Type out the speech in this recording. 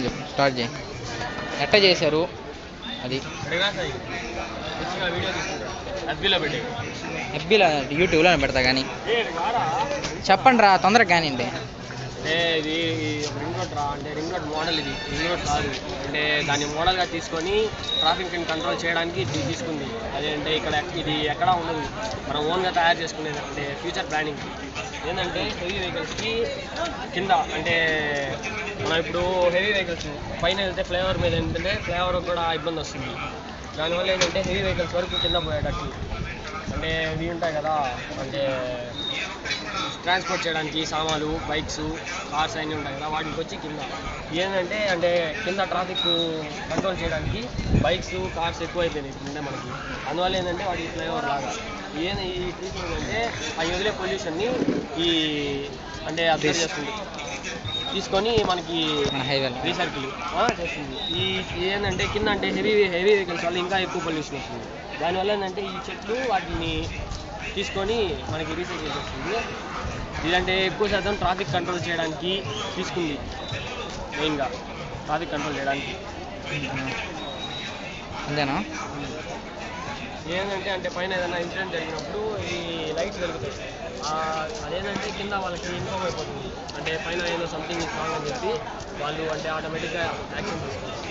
చెప్పు స్టార్ట్ చేయి ఎట్లా చేశారు అది ఎఫ్బీలో యూట్యూబ్లో పెడతా కానీ చెప్పండి రా తొందరగా కానివ్వండి. అంటే ఇది రింగ్ రోడ్ అంటే రింగ్ రోడ్ మోడల్, ఇది రింగ్ రోడ్ కాదు. అంటే దాన్ని మోడల్గా తీసుకొని ట్రాఫిక్ని కంట్రోల్ చేయడానికి తీసుకుంది. అదేంటే ఇక్కడ ఇది ఎక్కడా ఉండదు, మనం ఓన్గా తయారు చేసుకునేది. అంటే ఫ్యూచర్ ప్లానింగ్ ఏంటంటే హెవీ వెహికల్స్కి కింద అంటే మనం ఇప్పుడు హెవీ వెహికల్స్ పైన వెళ్తే ఫ్లైఓవర్ మీద ఏంటంటే ఫ్లైఓవర్ కూడా ఇబ్బంది వస్తుంది. దానివల్ల ఏంటంటే హెవీ వెహికల్స్ వరకు కింద పోయేటట్టు అంటే ఇవి ఉంటాయి కదా, అంటే ట్రాన్స్పోర్ట్ చేయడానికి సామాన్లు, బైక్స్, కార్స్ అన్నీ ఉంటాయి కదా, వాటికి వచ్చి కింద ఏంటంటే అంటే కింద ట్రాఫిక్ కంట్రోల్ చేయడానికి బైక్స్, కార్స్ ఎక్కువైపోయినాయి ఇప్పుడు మనకి. అందువల్ల ఏంటంటే వాటికి ఫ్లైఓవర్ లాగా ఈ ట్రీట్మెంట్ అంటే అవి వదిలే పొల్యూషన్ని ఈ అంటే అబ్జర్వ్ చేస్తుంది, తీసుకొని మనకి రీసైకిల్ చేస్తుంది. ఈ ఏంటంటే కింద అంటే హెవీ వెహికల్స్ వల్ల ఇంకా ఎక్కువ పొల్యూషన్ వస్తుంది. దానివల్ల ఏంటంటే ఈ చెట్లు వాటిని తీసుకొని మనకి రీసైకిల్ చేస్తుంది. ఇదంటే ఎక్కువ శాతం ట్రాఫిక్ కంట్రోల్ చేయడానికి తీసుకుంది, మెయిన్గా ట్రాఫిక్ కంట్రోల్ చేయడానికి. అంతేనా? ఏంటంటే అంటే పైన ఏదైనా ఇన్సిడెంట్ జరిగినప్పుడు ఈ లైట్స్ వెలుగుతాయి, అదేంటంటే కింద వాళ్ళకి ఇన్ఫార్మ్ అయిపోతుంది. అంటే పైన ఏదో సంథింగ్ ఇస్ రాంగ్ అని చెప్పి వాళ్ళు అంటే ఆటోమేటిక్గా యాక్షన్ తీసుకుంటారు.